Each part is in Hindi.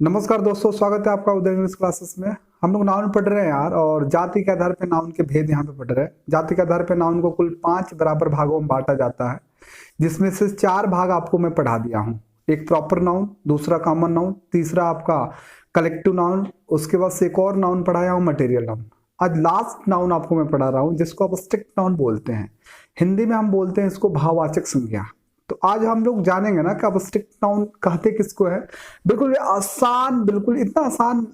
नमस्कार दोस्तों, स्वागत है आपका उदय इंग्लिश क्लासेस में। हम लोग नाउन पढ़ रहे हैं यार, और जाति के आधार पे नाउन के भेद यहाँ पे पढ़ रहे हैं। जाति के आधार पे नाउन को कुल 5 बराबर भागों में बांटा जाता है, जिसमें से 4 भाग आपको मैं पढ़ा दिया हूँ। एक प्रॉपर नाउन, दूसरा कॉमन नाउन, तीसरा आपका कलेक्टिव नाउन, उसके बाद से एक और नाउन पढ़ाया हूँ मटेरियल नाउन। आज लास्ट नाउन आपको मैं पढ़ा रहा हूँ जिसको आप स्ट्रिक्ट नाउन बोलते हैं। हिंदी में हम बोलते हैं इसको भाववाचक संज्ञा। तो आज हम लोग जानेंगे ना कि अब स्ट्रिक्ट नाउन कहते किसको है। बिल्कुल ये आसान, बिल्कुल इतना आसान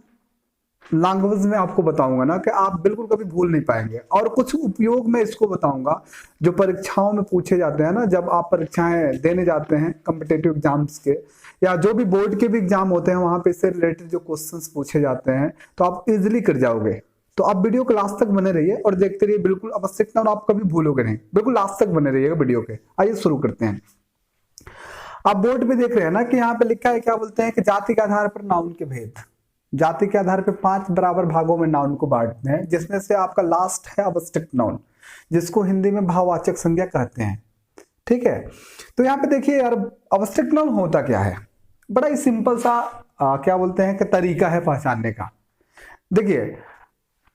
लैंग्वेज में आपको बताऊंगा ना कि आप बिल्कुल कभी भूल नहीं पाएंगे। और कुछ उपयोग में इसको बताऊंगा जो परीक्षाओं में पूछे जाते हैं ना, जब आप परीक्षाएं देने जाते हैं कॉम्पिटिटिव एग्जाम्स के या जो भी बोर्ड के भी एग्जाम होते हैं, वहां पे इससे रिलेटेड जो क्वेश्चंस पूछे जाते हैं तो आप इजिली कर जाओगे। तो आप वीडियो को लास्ट तक बने रहिए और देखते रहिए। बिल्कुल अब स्ट्रिक्ट नाउन आप कभी भूलोगे नहीं, बिल्कुल लास्ट तक बने रहिएगा वीडियो के। आइए शुरू करते हैं। आप बोर्ड पे देख रहे हैं ना कि यहाँ पे लिखा है, क्या बोलते हैं कि जाति के आधार पर नाउन के भेद। जाति के आधार पे 5 बराबर भागों में नाउन को बांटते हैं, जिसमें से आपका लास्ट है अवस्थित नाउन, जिसको हिंदी में भाववाचक संज्ञा कहते हैं। ठीक है, तो यहाँ पे देखिए यार, अवस्थित नाउन होता क्या है। बड़ा ही सिंपल सा क्या बोलते हैं कि तरीका है पहचानने का। देखिए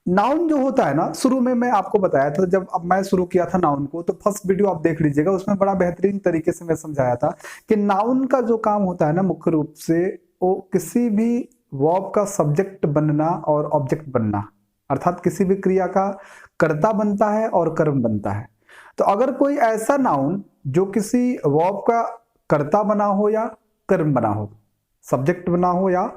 नाउन जो होता है ना, शुरू में मैं आपको बताया था, जब अब मैं शुरू किया था नाउन को, तो फर्स्ट वीडियो आप देख लीजिएगा, उसमें बड़ा बेहतरीन तरीके से मैं समझाया था कि नाउन का जो काम होता है ना, मुख्य रूप से वो किसी भी वर्ब का सब्जेक्ट बनना और ऑब्जेक्ट बनना, अर्थात किसी भी क्रिया का कर्ता बनता है और कर्म बनता है। तो अगर कोई ऐसा नाउन जो किसी वर्ब का कर्ता बना हो या कर्म बना हो, सब्जेक्ट बना हो या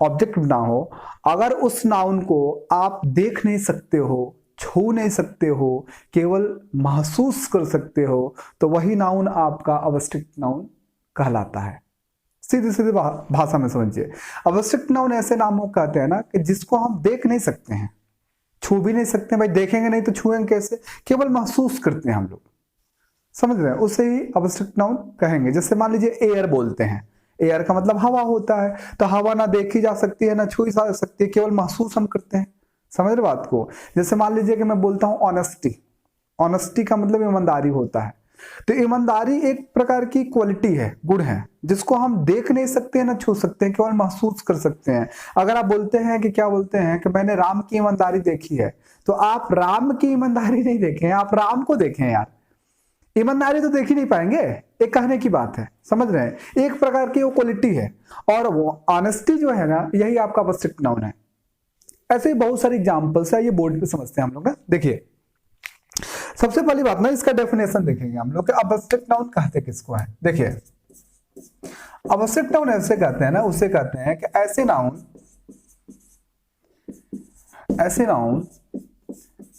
ऑब्जेक्ट बना हो, अगर उस नाउन को आप देख नहीं सकते हो, छू नहीं सकते हो, केवल महसूस कर सकते हो, तो वही नाउन आपका अवस्थित नाउन कहलाता है। सीधी सीधी भाषा में समझिए, अवस्थित नाउन ऐसे नाम को कहते हैं ना कि जिसको हम देख नहीं सकते हैं, छू भी नहीं सकते हैं। भाई देखेंगे नहीं तो छुएंगे कैसे, केवल महसूस करते हैं हम लोग, समझ रहे हैं, उसे ही अवस्थित नाउन कहेंगे। जैसे मान लीजिए एयर बोलते हैं, एयर का मतलब हवा होता है, तो हवा ना देखी जा सकती है ना छुई जा सकती है, केवल महसूस हम करते हैं। समझ रहे बात को। जैसे मान लीजिए कि मैं बोलता हूं ऑनेस्टी, ऑनेस्टी का मतलब ईमानदारी होता है। तो ईमानदारी एक प्रकार की क्वालिटी है, गुण है, जिसको हम देख नहीं सकते हैं ना छू सकते हैं, केवल महसूस कर सकते हैं। अगर आप बोलते हैं कि क्या बोलते हैं कि मैंने राम की ईमानदारी देखी है, तो आप राम की ईमानदारी नहीं देखें, आप राम को देखें यार। ईमानदारी तो देख ही नहीं पाएंगे, एक कहने की बात है, समझ रहे हैं, एक प्रकार की वो क्वालिटी है। और वो ऑनेस्टी जो है ना, यही आपका अवस्थित नाउन है। ऐसे ही बहुत सारे एग्जांपल्स है, ये बोर्ड पे समझते हैं हम लोग ना। देखिए सबसे पहली बात ना, इसका डेफिनेशन देखेंगे हम लोग, अवस्थित नाउन कहते किसको है। देखिए अवस्थित नाउन ऐसे कहते हैं ना, उसे कहते हैं कि ऐसे नाउन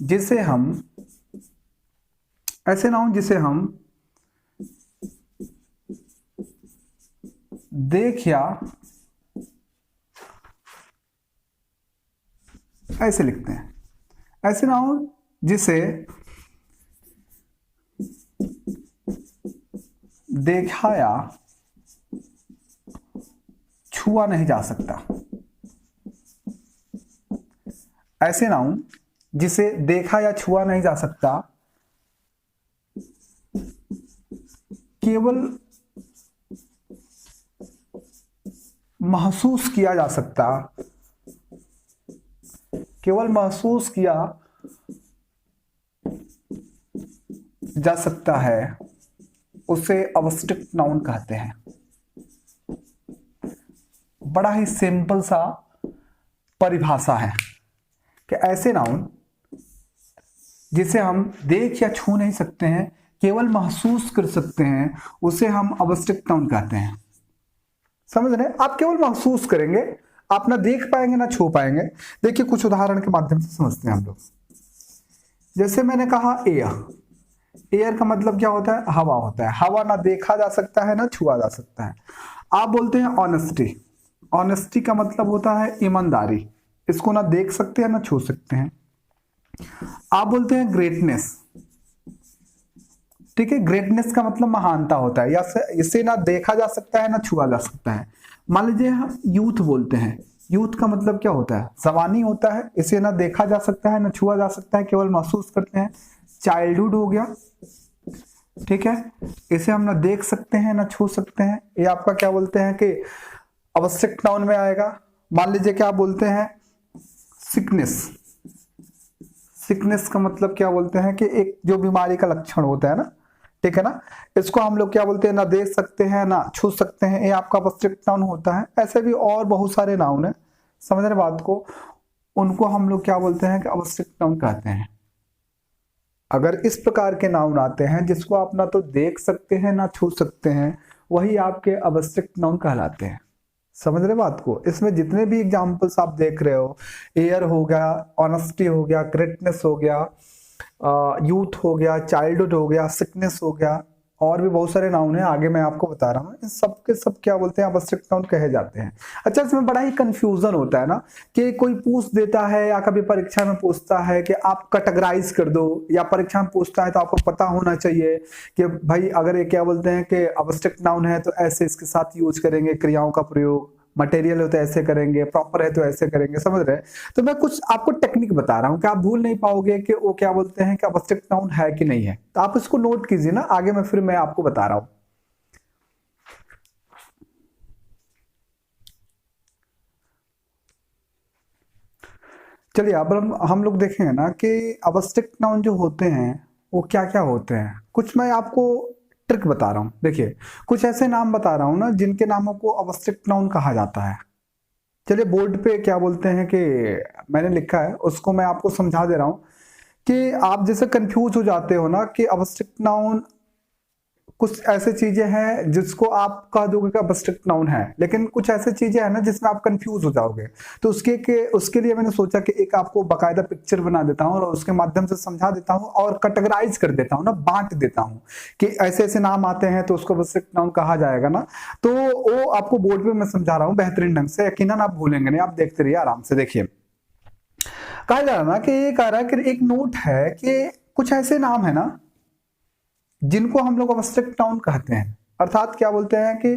जिसे हम देख या ऐसे लिखते हैं, ऐसे नाउन जिसे देखा या छुआ नहीं जा सकता। ऐसे नाउन जिसे देखा या छुआ नहीं जा सकता, केवल महसूस किया जा सकता, केवल महसूस किया जा सकता है, उसे अवस्थित नाउन कहते हैं। बड़ा ही सिंपल सा परिभाषा है कि ऐसे नाउन जिसे हम देख या छू नहीं सकते हैं, केवल महसूस कर सकते हैं, उसे हम अवस्थित नाउन कहते हैं। समझ रहे हैं, आप केवल महसूस करेंगे, आप ना देख पाएंगे ना छू पाएंगे। देखिए कुछ उदाहरण के माध्यम से समझते हैं हम लोग। जैसे मैंने कहा एयर, एयर का मतलब क्या होता है, हवा होता है। हवा ना देखा जा सकता है ना छुआ जा सकता है। आप बोलते हैं ऑनेस्टी, ऑनेस्टी का मतलब होता है ईमानदारी, इसको ना देख सकते हैं ना छू सकते हैं। आप बोलते हैं ग्रेटनेस, ठीक है, ग्रेटनेस का मतलब महानता होता है, या इसे ना देखा जा सकता है ना छुआ जा सकता है। मान लीजिए हम यूथ बोलते हैं, यूथ का मतलब क्या होता है, जवानी होता है, इसे ना देखा जा सकता है ना छुआ जा सकता है, केवल महसूस करते हैं। चाइल्डहुड हो गया, ठीक है, इसे हम ना देख सकते हैं ना छू सकते हैं। ये आपका क्या बोलते हैं कि आवश्यक नाउन में आएगा। मान लीजिए क्या बोलते हैं, सिकनेस। सिकनेस का मतलब क्या बोलते हैं कि एक जो बीमारी का लक्षण होता है ना, ठीक है ना, इसको हम लोग क्या बोलते हैं, ना देख सकते हैं ना छू सकते हैं, ये आपका आवश्यक नाउन होता है। ऐसे भी और बहुत सारे नाउन है, समझ रहे बात को, उनको हम लोग क्या बोलते हैं कि आवश्यक नाउन कहते हैं। अगर इस प्रकार के नाउन आते हैं जिसको आप ना तो देख सकते हैं ना छू सकते हैं, वही आपके आवश्यक नाउन कहलाते हैं। समझ रहे बात को। इसमें जितने भी एग्जाम्पल्स आप देख रहे हो, एयर हो गया, ऑनेस्टी हो गया, ग्रेटनेस हो गया, यूथ हो गया, चाइल्डहुड हो गया, सिकनेस हो गया, और भी बहुत सारे नाउन है, आगे मैं आपको बता रहा हूँ। इन सब के सब क्या बोलते हैं, आवश्यक नाउन कहे जाते हैं। अच्छा, इसमें बड़ा ही कंफ्यूजन होता है ना, कि कोई पूछ देता है या कभी परीक्षा में पूछता है कि आप कैटेगराइज कर दो, या परीक्षा में पूछता है तो आपको पता होना चाहिए कि भाई अगर ये क्या बोलते हैं कि आवश्यक नाउन है तो ऐसे इसके साथ यूज करेंगे क्रियाओं का प्रयोग, मटेरियल हो तो ऐसे करेंगे, प्रॉपर है तो ऐसे करेंगे, समझ रहे हैं। तो मैं कुछ आपको टेक्निक बता रहा हूं कि आप भूल नहीं पाओगे कि वो क्या बोलते हैं कि आवश्यक नाउन है कि नहीं है। तो आप इसको नोट कीजिए ना, आगे मैं फिर मैं आपको बता रहा हूं। चलिए अब हम लोग देखेंगे ना कि आवश्यक नाउन जो होते हैं वो क्या क्या होते हैं। कुछ मैं आपको ट्रिक बता रहा हूं। देखिए, कुछ ऐसे नाम बता रहा हूं ना जिनके नामों को आवश्यक नाउन कहा जाता है। चलिए बोर्ड पे क्या बोलते हैं कि मैंने लिखा है, उसको मैं आपको समझा दे रहा हूं कि आप जैसे कंफ्यूज हो जाते हो ना कि आवश्यक नाउन कुछ ऐसे चीजें हैं जिसको आप कह दोगे कि आवश्यक नाउन है, लेकिन कुछ ऐसे चीजें हैं ना जिसमें आप कंफ्यूज हो जाओगे। तो उसके लिए मैंने सोचा कि एक आपको बकायदा पिक्चर बना देता हूं और उसके माध्यम से समझा देता हूं और कैटेगराइज कर देता हूं ना, बांट देता हूं कि ऐसे ऐसे नाम आते हैं तो उसको आवश्यक नाउन कहा जाएगा ना। तो वो आपको बोर्ड पे मैं समझा रहा हूं बेहतरीन ढंग से, यकीनन आप भूलेंगे नहीं, आप देखते रहिए आराम से। देखिए कहा जा रहा ना कि ये कह रहा है कि एक नोट है कि कुछ ऐसे नाम है ना जिनको हम लोग आवश्यक नाउन कहते हैं। अर्थात क्या बोलते हैं कि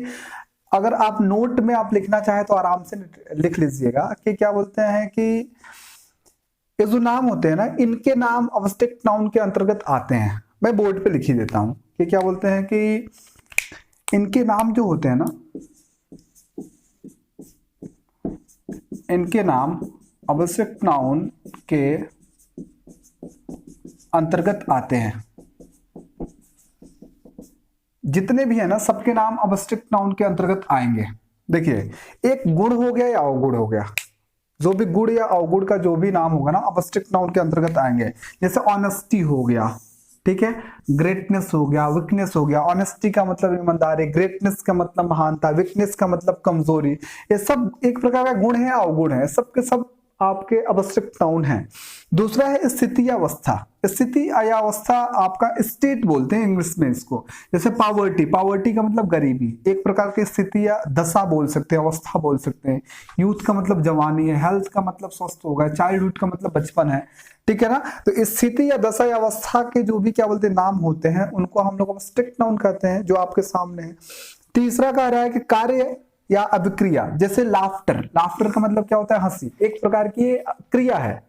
अगर आप नोट में आप लिखना चाहे तो आराम से लिख लीजिएगा कि क्या बोलते हैं कि ये जो नाम होते हैं ना, इनके नाम आवश्यक नाउन के अंतर्गत आते हैं। मैं बोर्ड पे लिख ही देता हूं कि क्या बोलते हैं कि इनके नाम जो होते हैं ना, इनके नाम आवश्यक नाउन के अंतर्गत आते हैं। जितने भी है ना सबके नाम आवश्यक नाउन के अंतर्गत आएंगे। देखिए, एक गुण हो गया या अवगुण हो गया, जो भी गुण या अवगुण का जो भी नाम होगा ना आवश्यक नाउन के अंतर्गत आएंगे। जैसे ऑनेस्टी हो गया, ठीक है, ग्रेटनेस हो गया, वीकनेस हो गया। ऑनेस्टी का मतलब ईमानदारी, ग्रेटनेस का मतलब महानता, वीकनेस का मतलब कमजोरी। ये सब एक प्रकार का गुण है, अवगुण है, सबके सब आपके आवश्यक नाउन है। दूसरा है स्थिति या अवस्था। स्थिति या अवस्था आपका स्टेट बोलते हैं इंग्लिश में इसको। जैसे पावर्टी, पावर्टी का मतलब गरीबी, एक प्रकार की स्थिति या दशा बोल सकते हैं, अवस्था बोल सकते हैं। यूथ का मतलब जवानी है, हेल्थ का मतलब स्वस्थ होगा, चाइल्डहुड का मतलब बचपन है, ठीक है ना। तो स्थिति या दशा या अवस्था के जो भी क्या बोलते हैं नाम होते हैं उनको हम लोग आवश्यक नाउन कहते हैं, जो आपके सामने है। तीसरा कह रहा है कि कार्य या अभिक्रिया, जैसे लाफ्टर, लाफ्टर का मतलब क्या होता है, हंसी, एक प्रकार की क्रिया है।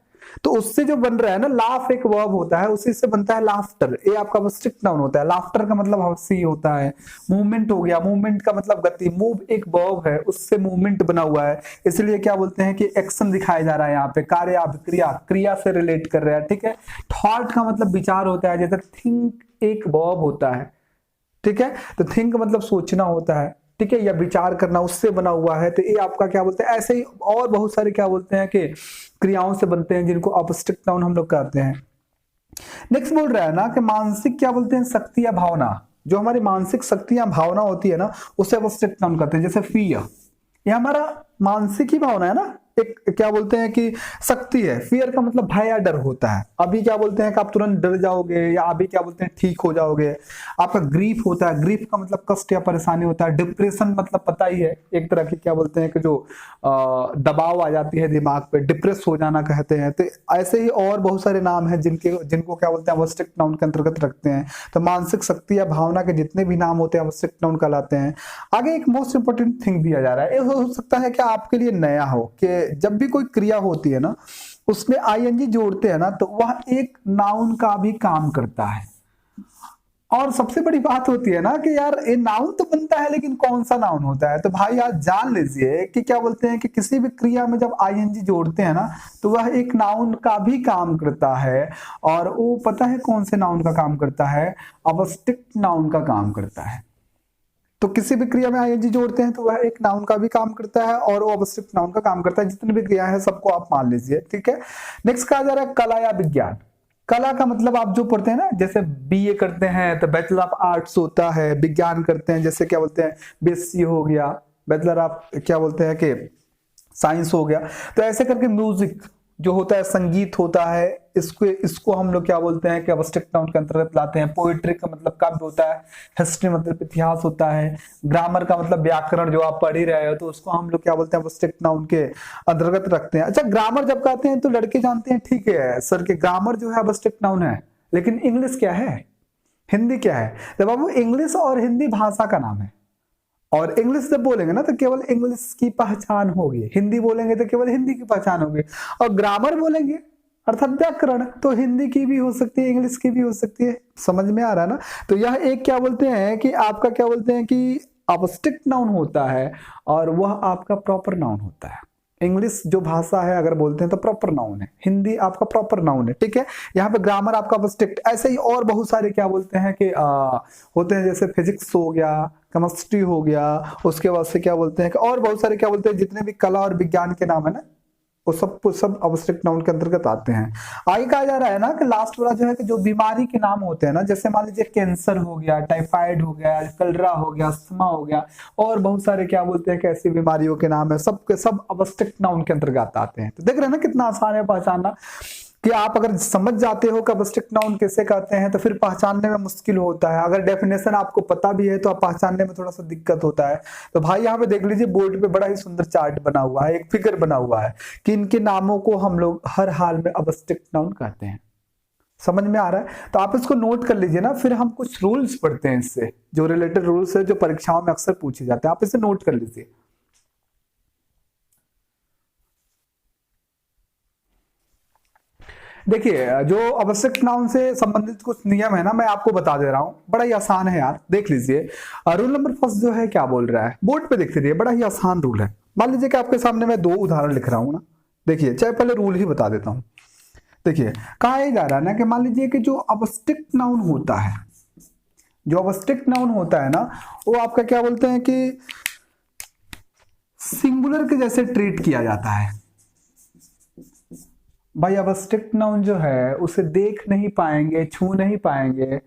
तो उससे जो बन रहा है ना, लाफ एक वर्ब होता है, उसी से बनता है लाफ्टर, ये आपका आवश्यक नाउन होता है। लाफ्टर का मतलब हंसी होता है। मूवमेंट हो गया, मूवमेंट का मतलब गति, मूव एक वर्ब है, उससे मूवमेंट बना हुआ है, इसलिए क्या बोलते हैं कि एक्शन दिखाया जा रहा है यहाँ पे। कार्य अभिक्रिया, क्रिया से रिलेट कर रहा है, ठीक है। थॉट का मतलब विचार होता है, जैसे थिंक एक वर्ब होता है, ठीक है। तो थिंक मतलब सोचना होता है, ठीक है, या विचार करना, उससे बना हुआ है। तो ये आपका क्या बोलते हैं, ऐसे ही और बहुत सारे क्या बोलते हैं कि क्रियाओं से बनते हैं जिनको आवश्यक नाउन हम लोग कहते हैं। नेक्स्ट बोल रहा है ना कि मानसिक क्या बोलते हैं, शक्ति या भावना। जो हमारी मानसिक शक्ति या भावना होती है ना उसे आवश्यक नाउन कहते हैं। जैसे फियर, ये हमारा मानसिक ही भावना है ना, एक क्या बोलते हैं कि शक्ति है। फियर का मतलब भय या डर होता है। अभी क्या बोलते हैं कि आप तुरंत डर जाओगे, या अभी क्या बोलते हैं ठीक हो जाओगे। आपका ग्रीफ होता है, ग्रीफ का मतलब कष्ट या परेशानी होता है। डिप्रेशन मतलब पता ही है, एक तरह की क्या बोलते हैं कि जो दबाव आ जाती है दिमाग पे, डिप्रेस हो जाना कहते हैं। तो ऐसे ही और बहुत सारे नाम हैं जिनको क्या बोलते हैं आवश्यक नाउन के अंतर्गत रखते हैं। तो मानसिक शक्ति या भावना के जितने भी नाम होते हैं आवश्यक नाउन कहलाते हैं। आगे एक मोस्ट इंपोर्टेंट थिंग भी आ जा रहा है, ये हो सकता है कि आपके लिए नया हो कि जब भी कोई क्रिया होती है ना उसमें आईएनजी जोड़ते हैं ना तो वह एक नाउन का भी काम करता है। और सबसे बड़ी बात होती है ना कि यार ये नाउन तो बनता है लेकिन कौन सा नाउन होता है। तो भाई आज जान लीजिए कि क्या बोलते हैं कि किसी भी क्रिया में जब आईएनजी जोड़ते हैं ना तो वह एक नाउन का भी काम करता है। और वो पता है कौन से नाउन का काम करता है? अवस्टिक्ट नाउन का काम करता है। तो किसी भी क्रिया में आईएनजी जोड़ते हैं तो वह एक नाउन का भी काम करता है और वो अवस्टिक्ट नाउन का काम करता है। जितनी भी क्रिया है सबको आप मान लीजिए, ठीक है। नेक्स्ट कहा जा रहा है कला या विज्ञान। कला का मतलब आप जो पढ़ते हैं ना, जैसे बीए करते हैं तो बैचलर ऑफ आर्ट्स होता है। विज्ञान करते हैं जैसे क्या बोलते हैं बीएससी हो गया, बैचलर ऑफ क्या बोलते हैं कि साइंस हो गया। तो ऐसे करके म्यूजिक जो होता है, संगीत होता है, इसको हम लोग क्या बोलते हैं कि अवस्टिक्ट नाउन के अंतर्गत लाते हैं। पोएट्री का मतलब काव्य होता है, हिस्ट्री मतलब इतिहास होता है, ग्रामर का मतलब व्याकरण जो आप पढ़ ही रहे हो तो उसको हम लोग क्या बोलते हैं अवस्टिक्ट नाउन के अंतर्गत रखते हैं। अच्छा, ग्रामर जब कहते हैं तो लड़के जानते हैं ठीक है सर के ग्रामर जो है अवस्टिक्ट नाउन है, लेकिन इंग्लिश क्या है, हिंदी क्या है? तो बाबू इंग्लिश और हिंदी भाषा का नाम है। और इंग्लिश जब बोलेंगे ना तो केवल इंग्लिश की पहचान होगी, हिंदी बोलेंगे तो केवल हिंदी की पहचान होगी। और ग्रामर बोलेंगे अर्थात व्याकरण तो हिंदी की भी हो सकती है, इंग्लिश की भी हो सकती है। समझ में आ रहा है ना? तो यह एक क्या बोलते हैं कि आपका क्या बोलते हैं कि अवस्टिक्ट नाउन होता है और वह आपका प्रॉपर नाउन होता है। इंग्लिश जो भाषा है अगर बोलते हैं तो प्रॉपर नाउन है, हिंदी आपका प्रॉपर नाउन है, ठीक है। यहाँ पे ग्रामर आपका अवस्टिक्ट। ऐसे ही और बहुत सारे क्या बोलते हैं कि होते हैं, जैसे फिजिक्स हो गया, केमिस्ट्री हो गया, उसके बाद से क्या बोलते हैं कि और बहुत सारे क्या बोलते हैं जितने भी कला और विज्ञान के नाम है ना वो सब अवस्टिक्ट नाउन के अंतर्गत आते हैं। आगे कहा जा रहा है ना कि लास्ट वाला जो है कि जो बीमारी के नाम होते हैं ना, जैसे मान लीजिए कैंसर हो गया, टाइफाइड हो गया, कलरा हो गया, अस्थमा हो गया और बहुत सारे क्या बोलते हैं कि ऐसी बीमारियों के नाम है, सब के सब अवस्टिक्ट नाउन के अंतर्गत आते हैं। तो देख रहे हैं ना कितना आसान है पहचानना कि आप अगर समझ जाते हो कि अवस्टिक्ट नाउन कैसे कहते हैं तो फिर पहचानने में मुश्किल होता है। अगर डेफिनेशन आपको पता भी है तो आप पहचानने में थोड़ा सा दिक्कत होता है। तो भाई यहाँ पे देख लीजिए बोर्ड पे बड़ा ही सुंदर चार्ट बना हुआ है, एक फिगर बना हुआ है कि इनके नामों को हम लोग हर हाल में अवस्टिक्ट नाउन कहते हैं। समझ में आ रहा है? तो आप इसको नोट कर लीजिए ना, फिर हम कुछ रूल्स पढ़ते हैं इससे, जो रिलेटेड रूल्स है जो परीक्षाओं में अक्सर पूछे जाते हैं, आप इसे नोट कर लीजिए। देखिए जो अवस्टिक्ट नाउन से संबंधित कुछ नियम है ना मैं आपको बता दे रहा हूं, बड़ा ही आसान है यार, देख लीजिए। रूल नंबर फर्स्ट जो है क्या बोल रहा है, बोर्ड पे देख लीजिए, बड़ा ही आसान रूल है। मान लीजिए कि आपके सामने मैं 2 उदाहरण लिख रहा हूं ना, देखिए चाहे पहले रूल ही बता देता हूं। देखिए कहा यह जा रहा है ना कि मान लीजिए कि जो अवस्टिक्ट नाउन होता है, जो अवस्टिक्ट नाउन होता है ना वो आपका क्या बोलते हैं कि सिंगुलर के जैसे ट्रीट किया जाता है। भाई अवस्टिक्ट नाउन जो है उसे देख नहीं पाएंगे, छू नहीं पाएंगे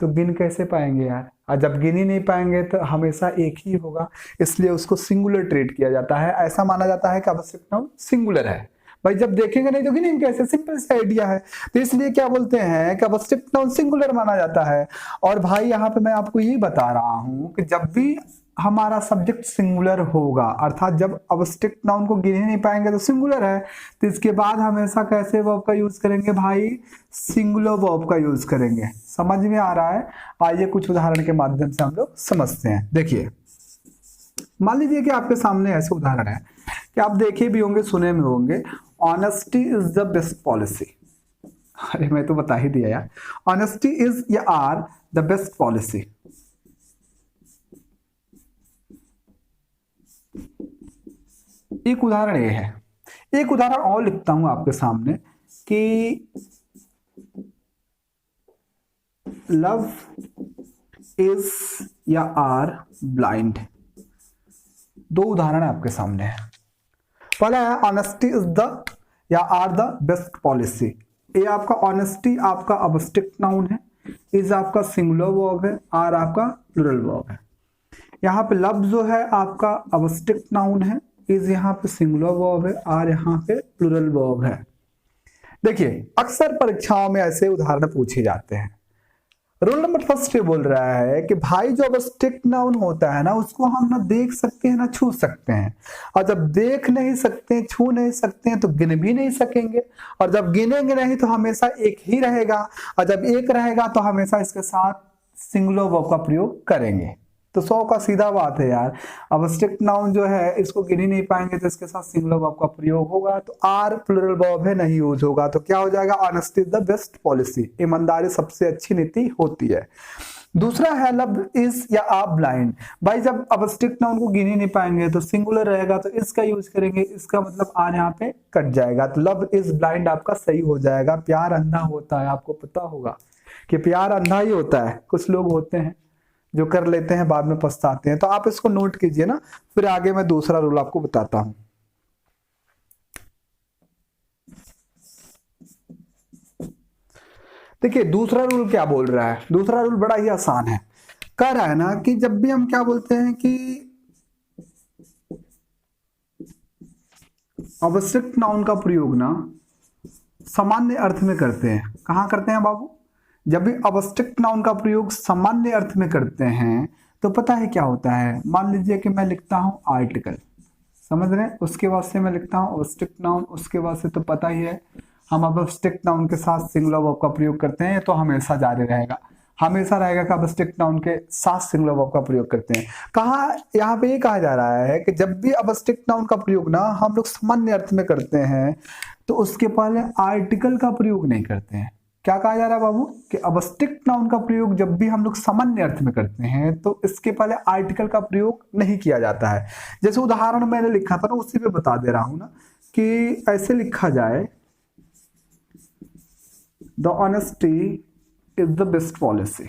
तो गिन कैसे पाएंगे यार? और जब गिन ही नहीं पाएंगे तो हमेशा एक ही होगा, इसलिए उसको सिंगुलर ट्रीट किया जाता है। ऐसा माना जाता है कि अवस्टिक्ट नाउन सिंगुलर है। भाई जब देखेंगे नहीं तो गिनेंगे कैसे? सिंपल सा आइडिया है। तो इसलिए क्या बोलते हैं कि अवस्टिक्ट नाउन सिंगुलर माना जाता है। और भाई यहाँ पे मैं आपको यही बता रहा हूं कि जब भी हमारा सब्जेक्ट सिंगुलर होगा, अर्थात जब अवस्टिक्ट नाउन को गिन ही नहीं पाएंगे तो सिंगुलर है, तो इसके बाद हमेशा कैसे वर्ब का यूज करेंगे भाई? सिंगुलर वर्ब का यूज करेंगे। समझ में आ रहा है? आइए कुछ उदाहरण के माध्यम से हम लोग समझते हैं। देखिए मान लीजिए कि आपके सामने ऐसे उदाहरण है कि आप देखे भी होंगे, सुने में होंगे, honesty is the best policy. अरे मैं तो बता ही दिया यार, ऑनेस्टी इज या आर द बेस्ट पॉलिसी। एक उदाहरण ये है। एक उदाहरण और लिखता हूं आपके सामने कि लव इज या आर ब्लाइंड। 2 उदाहरण है आपके सामने है। पहला है ऑनेस्टी इज द या आर द बेस्ट पॉलिसी। ये आपका ऑनेस्टी आपका अवस्टिक्ट नाउन है, इज आपका सिंगुलर वर्ब है, आर आपका प्लूरल वर्ब है। यहाँ पे लव जो है आपका अवस्टिक्ट नाउन है, इज यहाँ पे सिंगुलर वर्ब है, आर यहाँ पे प्लूरल वर्ब है। देखिए अक्सर परीक्षाओं में ऐसे उदाहरण पूछे जाते हैं। रोल नंबर फर्स्ट ये बोल रहा है कि भाई जो अवस्टिक्ट नाउन होता है ना उसको हम ना देख सकते हैं ना छू सकते हैं, और जब देख नहीं सकते, छू नहीं सकते हैं तो गिन भी नहीं सकेंगे, और जब गिनेंगे नहीं तो हमेशा एक ही रहेगा, और जब एक रहेगा तो हमेशा इसके साथ सिंगुलर वर्ब का प्रयोग करेंगे। तो 100 का सीधा बात है यार, अवस्टिक्ट नाउन जो है इसको गिन ही नहीं पाएंगे तो इसके साथ सिंगुलर वर्ब का प्रयोग होगा, तो आर प्लूरल वर्ब है नहीं यूज होगा, तो क्या हो जाएगा? Honesty is the best policy, ईमानदारी सबसे अच्छी नीति होती है। दूसरा है लव इज या आप ब्लाइंड। भाई जब अबस्ट्रिक्ट नाउन को गिन ही नहीं पाएंगे तो सिंगुलर रहेगा तो इसका यूज करेंगे, इसका मतलब आर यहाँ पे कट जाएगा, तो लव इज ब्लाइंड आपका सही हो जाएगा। प्यार अंधा होता है, आपको पता होगा कि प्यार अंधा ही होता है। कुछ लोग होते हैं जो कर लेते हैं बाद में पछताते हैं, तो आप इसको नोट कीजिए ना, फिर आगे मैं दूसरा रूल आपको बताता हूं। देखिए दूसरा रूल क्या बोल रहा है, दूसरा रूल बड़ा ही आसान है, कह रहा है ना कि जब भी हम क्या बोलते हैं कि अवश्यक नाउन का प्रयोग ना सामान्य अर्थ में करते हैं। कहां करते हैं बाबू? जब भी अवश्यक नाउन का प्रयोग सामान्य अर्थ में करते हैं तो पता है क्या होता है। मान लीजिए कि मैं लिखता हूं आर्टिकल, समझ रहे हैं, उसके बाद से मैं लिखता हूं अवश्यक नाउन, उसके बाद से तो पता ही है हम अवश्यक नाउन के साथ सिंगुलर वर्ब का प्रयोग करते हैं, तो हमेशा जारी रहेगा, हमेशा रहेगा कि अवश्यक नाउन के साथ सिंगुलर वर्ब का प्रयोग करते हैं। कहा यहाँ पे ये कहा जा रहा है कि जब भी अवश्यक नाउन का प्रयोग ना हम लोग सामान्य अर्थ में करते हैं तो उसके पहले आर्टिकल का प्रयोग नहीं करते हैं। क्या कहा जा रहा है बाबू कि अवश्यक नाउन का प्रयोग जब भी हम लोग सामान्य अर्थ में करते हैं तो इसके पहले आर्टिकल का प्रयोग नहीं किया जाता है। जैसे उदाहरण मैंने लिखा था ना, उसी पे बता दे रहा हूं ना कि ऐसे लिखा जाए, the honesty is the best policy.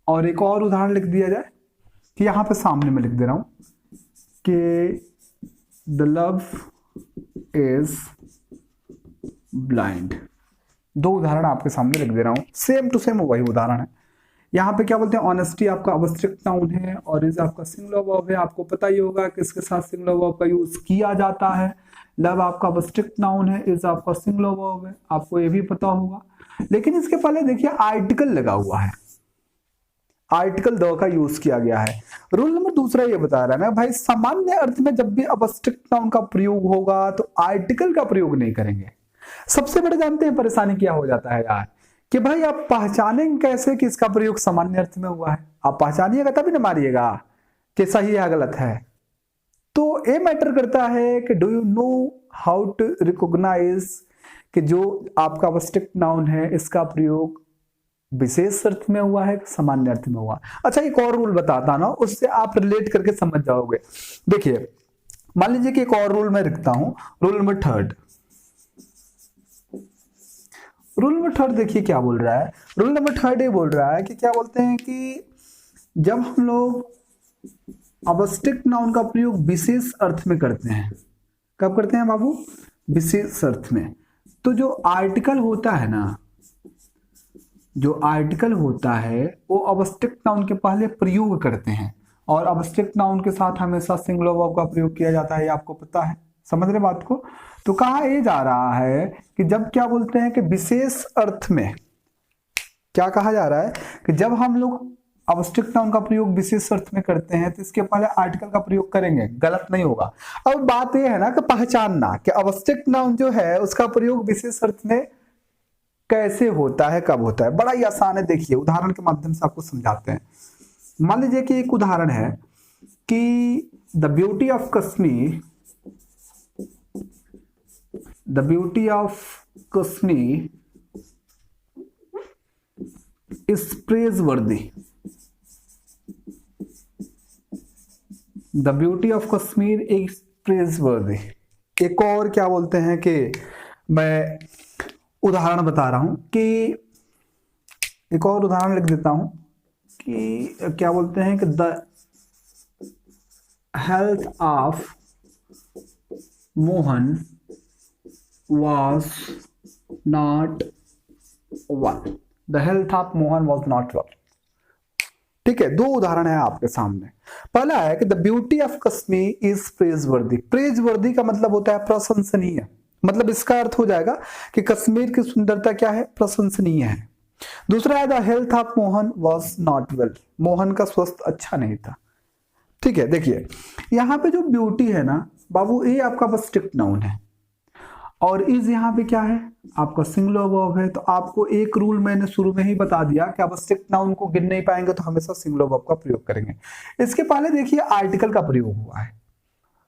और एक और उदाहरण लिख दिया जाए कि यहां पे सामने में लिख दे रहा हूं कि द लव इज ब्लाइंड। दो उदाहरण आपके सामने लिख दे रहा हूं, सेम टू सेम वही उदाहरण है। यहाँ पे क्या बोलते हैं, ऑनेस्टी आपका अवश्यक नाउन है और इज आपका सिंगुलर वर्ब है। आपको पता ही होगा कि इसके साथ सिंगुलर वर्ब का यूज किया जाता है। लव आपका अवश्यक नाउन है, इज आपका सिंगुलर वर्ब है, आपको ये भी पता होगा। लेकिन इसके पहले देखिए आर्टिकल लगा हुआ है, आर्टिकल द का यूज किया गया है। रूल नंबर दूसरा ये बता रहा है ना भाई, सामान्य अर्थ में जब भी अवश्यक नाउन का प्रयोग होगा तो आर्टिकल का प्रयोग नहीं करेंगे। सबसे बड़े जानते हैं परेशानी क्या हो जाता है यार, कि भाई आप पहचानेंगे कैसे कि इसका प्रयोग सामान्य अर्थ में हुआ है? आप पहचानिएगा तभी ना मारिएगा कि सही है गलत है। तो ये मैटर करता है कि do you know how to recognise कि जो आपका अवश्यक नाउन है इसका प्रयोग विशेष अर्थ में हुआ है, सामान्य अर्थ में हुआ। अच्छा एक और रूल बताता ना, उससे आप रिलेट करके समझ जाओगे। देखिए मान लीजिए कि एक और रूल मैं लिखता हूं, rule number third. Rule number third देखिए क्या बोल रहा है। रूल नंबर थर्ड ये बोल रहा है कि क्या बोलते हैं कि जब हम लोग अवश्यक नाउन का प्रयोग विशेष अर्थ में करते हैं, कब करते हैं बाबू? विशेष अर्थ में। तो जो आर्टिकल होता है ना, जो आर्टिकल होता है वो अवश्यक नाउन के पहले प्रयोग करते हैं और अवश्यक नाउन के साथ हमेशा सिंगुलर वर्ब का प्रयोग किया जाता है, ये आपको पता है। समझ रहे बात को? तो कहा ये जा रहा है कि जब क्या बोलते हैं कि विशेष अर्थ में, क्या कहा जा रहा है कि जब हम लोग अवश्यक नाउन का प्रयोग विशेष अर्थ में करते हैं तो इसके पहले आर्टिकल का प्रयोग करेंगे, गलत नहीं होगा। अब बात यह है ना कि पहचानना कि अवश्यक नाउन जो है उसका प्रयोग विशेष अर्थ में कैसे होता है, कब होता है। बड़ा ही आसान है, देखिए उदाहरण के माध्यम से आपको समझाते हैं। मान लीजिए कि एक उदाहरण है कि the beauty of Kashmir, the beauty of Kashmir is प्रेजवर्दी। The beauty of Kashmir is प्रेजवर्दी। एक और क्या बोलते हैं कि मैं उदाहरण बता रहा हूं कि एक और उदाहरण लिख देता हूं कि क्या बोलते हैं कि the health of Mohan was not well. The health of Mohan was not well. ठीक है, दो उदाहरण है आपके सामने। पहला है कि the beauty of Kashmir is प्रेजवर्दी। प्रेजवर्दी का मतलब होता है प्रशंसनीय, मतलब इसका अर्थ हो जाएगा कि कश्मीर की सुंदरता क्या है? प्रशंसनीय है। दूसरा है the health of Mohan was not well. Mohan का स्वास्थ्य अच्छा नहीं था। ठीक है, देखिए यहाँ पे जो ब्यूटी है ना बाबू, ये आपका अवश्यक नाउन है और इज यहाँ पे क्या है? आपका सिंगुलर वर्ब है। तो आपको एक रूल मैंने शुरू में ही बता दिया कि अवश्यक नाउन को गिन नहीं पाएंगे तो हमेशा सिंगुलर वर्ब का प्रयोग करेंगे। इसके पहले देखिए आर्टिकल का प्रयोग हुआ है।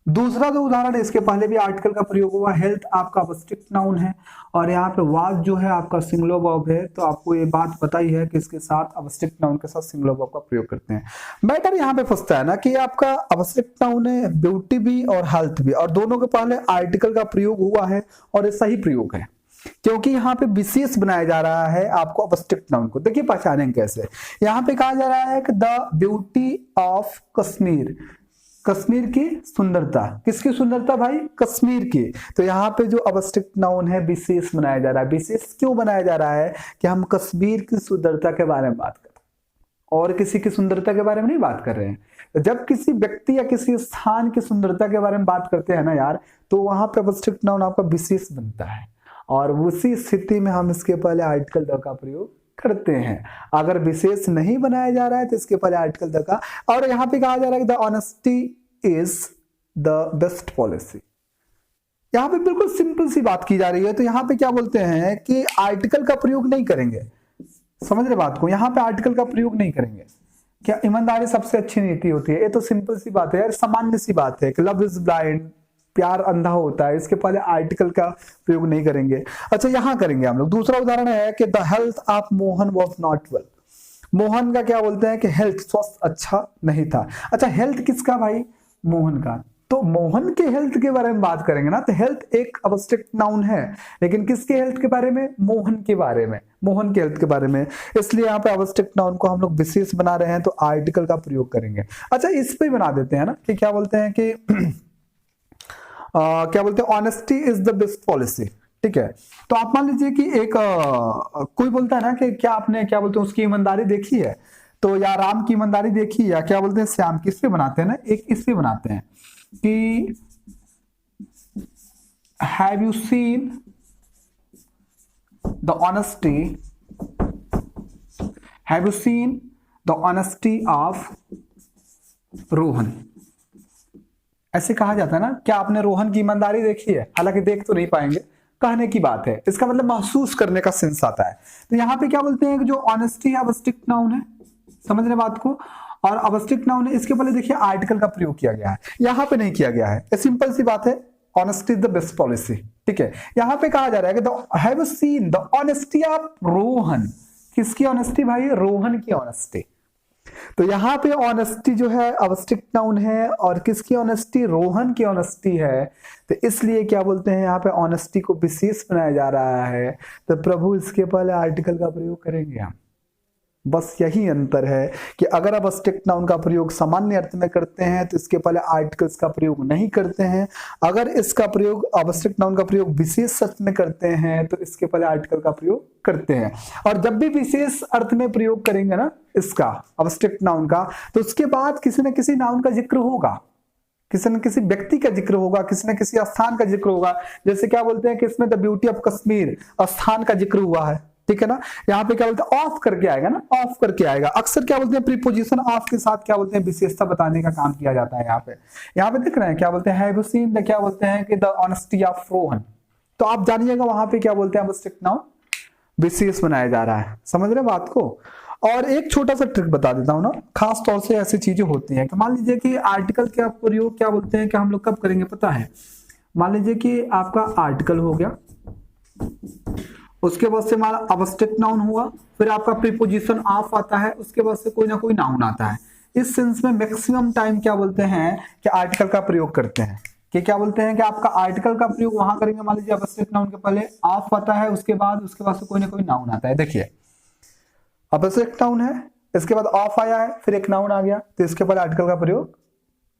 दूसरा जो उदाहरण है, इसके पहले भी आर्टिकल का प्रयोग हुआ। हेल्थ आपका अब्स्ट्रैक्ट नाउन है और यहाँ पे वाज जो है आपका सिंगुलर वर्ब है, तो आपको ये बात पता ही है कि इसके साथ अब्स्ट्रैक्ट नाउन के साथ सिंगुलर वर्ब का प्रयोग करते हैं। मैटर यहाँ पे फंसता है ना कि आपका अब्स्ट्रैक्ट नाउन है, ब्यूटी भी और हेल्थ भी, और दोनों के पहले आर्टिकल का प्रयोग हुआ है और ये सही प्रयोग है, क्योंकि यहाँ पे विशेष बनाया जा रहा है आपको अब्स्ट्रैक्ट नाउन को। देखिए पहचानेंगे कैसे। यहाँ पे कहा जा रहा है कि the beauty of Kashmir, Kashmir की सुंदरता। किसकी सुंदरता भाई? कश्मीर की। तो यहाँ पे जो अब्स्ट्रैक्ट नाउन है विशेष बनाया जा रहा है। विशेष क्यों बनाया जा रहा है? कि हम कश्मीर की सुंदरता के बारे में बात कर रहे हैं और किसी की सुंदरता के बारे में नहीं बात कर रहे हैं। तो जब किसी व्यक्ति या किसी स्थान की सुंदरता के बारे में बात करते हैं ना यार, तो वहां पे अब्स्ट्रैक्ट नाउन आपका विशेष बनता है और उसी स्थिति में हम इसके पहले आर्टिकल द का प्रयोग करते हैं। अगर विशेष नहीं बनाया जा रहा है तो इसके पहले आर्टिकल द का। और यहाँ पे कहा जा रहा है कि the honesty is the best policy. यहाँ पे बिल्कुल सिंपल सी बात की जा रही है। तो यहाँ पे क्या बोलते हैं कि आर्टिकल का प्रयोग नहीं करेंगे। समझ रहे बात को? यहाँ पे आर्टिकल का प्रयोग नहीं करेंगे। क्या ईमानदारी सबसे अच्छी नीति होती है? ये तो सिंपल सी बात है यार, सामान्य सी बात है कि लव इज ब्लाइंड, प्यार अंधा होता है। इसके पहले आर्टिकल का प्रयोग नहीं करेंगे। अच्छा यहाँ करेंगे हम लोग। दूसरा उदाहरण है कि the health of Mohan was not well. Mohan का क्या बोलते हैं कि हेल्थ, स्वास्थ्य अच्छा नहीं था। अच्छा हेल्थ किसका भाई? मोहन का। तो मोहन के हेल्थ के बारे में बात करेंगे ना, तो हेल्थ एक अब्स्ट्रैक्ट नाउन है, लेकिन किसके हेल्थ के बारे में? मोहन के बारे में, मोहन के हेल्थ के बारे में। इसलिए यहाँ पे अब्स्ट्रैक्ट नाउन को हम लोग विशेष बना रहे हैं तो आर्टिकल का प्रयोग करेंगे। अच्छा इस पे बना देते हैं ना कि क्या बोलते हैं कि क्या बोलते हैं, honesty is the best policy. ठीक है, तो आप मान लीजिए कि एक कोई बोलता है ना कि क्या आपने क्या बोलते हैं उसकी ईमानदारी देखी है, तो या राम की ईमानदारी देखी, या क्या बोलते हैं श्याम की। इस पे बनाते हैं ना, एक इस पे बनाते हैं कि have you seen the honesty, have you seen the honesty of Rohan. ऐसे कहा जाता है ना, क्या आपने रोहन की ईमानदारी देखी है? हालांकि देख तो नहीं पाएंगे, कहने की बात है। इसका मतलब महसूस करने का सेंस आता है। तो यहाँ पे क्या बोलते हैं कि जो ऑनेस्टी है अब्स्ट्रैक्ट नाउन है, समझ रहे बात को, और अब्स्ट्रैक्ट नाउन है। इसके पहले देखिए आर्टिकल का प्रयोग किया गया है, यहाँ पे नहीं किया गया है। सिंपल सी बात है, honesty is the best policy. ठीक है, यहाँ पे कहा जा रहा है कि have you seen the honesty of Rohan. किसकी ऑनेस्टी भाई? रोहन की ऑनेस्टी। तो यहाँ पे ऑनेस्टी जो है अब्स्ट्रैक्ट नाउन है और किसकी ऑनेस्टी? रोहन की ऑनेस्टी है। तो इसलिए क्या बोलते हैं यहाँ पे ऑनेस्टी को विशेष बनाया जा रहा है, तो प्रभु इसके पहले आर्टिकल का प्रयोग करेंगे हम। बस यही अंतर है कि अगर आप अब्स्ट्रैक्ट नाउन का प्रयोग सामान्य अर्थ में करते हैं तो इसके पहले आर्टिकल्स का प्रयोग नहीं करते हैं। अगर इसका प्रयोग अब्स्ट्रैक्ट नाउन का प्रयोग विशेष अर्थ में करते हैं तो इसके पहले आर्टिकल का प्रयोग करते हैं। और जब भी विशेष अर्थ में प्रयोग करेंगे ना इसका अब्स्ट्रैक्ट नाउन का, तो उसके बाद किसी न किसी नाउन का जिक्र होगा, किसी न किसी व्यक्ति का जिक्र होगा, किसी न किसी स्थान का जिक्र होगा। जैसे क्या बोलते हैं कि इसमें द ब्यूटी ऑफ कश्मीर, स्थान का जिक्र हुआ है। ठीक है ना, यहाँ पे क्या बोलते हैं ऑफ करके आएगा ना, ऑफ करके आएगा। अक्सर क्या बोलते हैं प्रीपोजिशन ऑफ के साथ क्या बोलते हैं विशेषता बताने का काम किया जाता है। यहाँ पे देख रहे हैं क्या बोलते हैं, हैव यू सीन द, क्या बोलते हैं कि द ऑनेस्टी ऑफ रोहन। तो आप जानिएगा वहां पे क्या बोलते हैं अब्स्ट्रैक्ट नाउन विशेष बनाया जा रहा है। समझ रहे बात को? और एक छोटा सा ट्रिक बता देता हूं ना, खास तौर से ऐसी चीजें होती हैं कि मान लीजिए कि आर्टिकल का प्रयोग क्या बोलते हैं कि हम लोग कब करेंगे पता है? मान लीजिए कि आपका आर्टिकल हो गया, उसके बाद से हमारा अब्स्ट्रैक्ट नाउन हुआ, फिर आपका प्रीपोजिशन ऑफ आता है, उसके बाद से कोई ना कोई नाउन आता है। इस सेंस में मैक्सिमम टाइम क्या बोलते हैं कि आर्टिकल का प्रयोग करते हैं। कि क्या बोलते हैं कि आपका आर्टिकल का प्रयोग वहां करेंगे, मान लीजिए अब्स्ट्रैक्ट नाउन के पहले ऑफ आता है, उसके बाद से कोई ना कोई नाउन आता है। देखिए अब्स्ट्रैक्ट नाउन है, इसके बाद ऑफ आया है, फिर एक नाउन आ गया, तो इसके बाद आर्टिकल का प्रयोग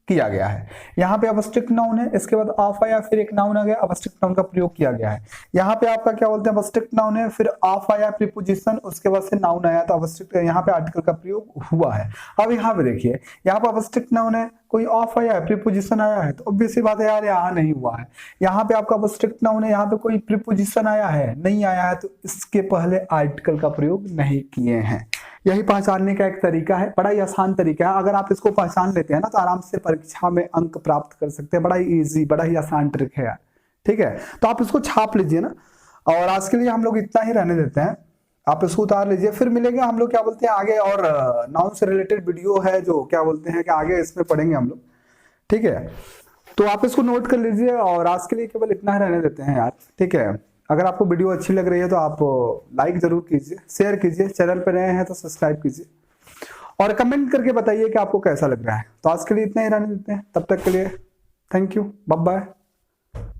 किया गया है। यहाँ पे अब्स्ट्रैक्ट नाउन है, इसके बाद ऑफ आया, फिर एक नाउन आ गया, अब्स्ट्रैक्ट नाउन का प्रयोग किया गया है। यहाँ पे आपका क्या बोलते हैं अब्स्ट्रैक्ट नाउन है, फिर ऑफ आया प्रीपोजिशन, उसके बाद से नाउन आया, तो अब्स्ट्रैक्ट यहाँ पे आर्टिकल का प्रयोग हुआ है। अब यहाँ पे देखिए, यहाँ पे अब्स्ट्रैक्ट नाउन है, कोई ऑफ आया है, प्रीपोजिशन आया है, तो ऑब्वियस सी बात है यार यहाँ नहीं हुआ है। यहाँ पे आपका अब्स्ट्रैक्ट नाउन है, यहाँ पे कोई प्रीपोजिशन आया है, नहीं आया है, तो इसके पहले आर्टिकल का प्रयोग नहीं किए हैं। यही पहचानने का एक तरीका है, बड़ा ही आसान तरीका है। अगर आप इसको पहचान लेते हैं ना तो आराम से परीक्षा में अंक प्राप्त कर सकते हैं। बड़ा ही इजी, बड़ा ही आसान ट्रिक है यार। ठीक है, तो आप इसको छाप लीजिए ना, और आज के लिए हम लोग इतना ही रहने देते हैं। आप इसको उतार लीजिए, फिर मिलेंगे हम लोग क्या बोलते हैं आगे, और नाउन से रिलेटेड वीडियो है जो क्या बोलते हैं कि आगे इसमें पढ़ेंगे हम लोग। ठीक है, तो आप इसको नोट कर लीजिए और आज के लिए केवल इतना ही रहने देते हैं यार, ठीक है। अगर आपको वीडियो अच्छी लग रही है तो आप लाइक जरूर कीजिए, शेयर कीजिए, चैनल पर नए हैं तो सब्सक्राइब कीजिए और कमेंट करके बताइए कि आपको कैसा लग रहा है। तो आज के लिए इतना ही रहने देते हैं, तब तक के लिए थैंक यू, बाय बाय,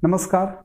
नमस्कार।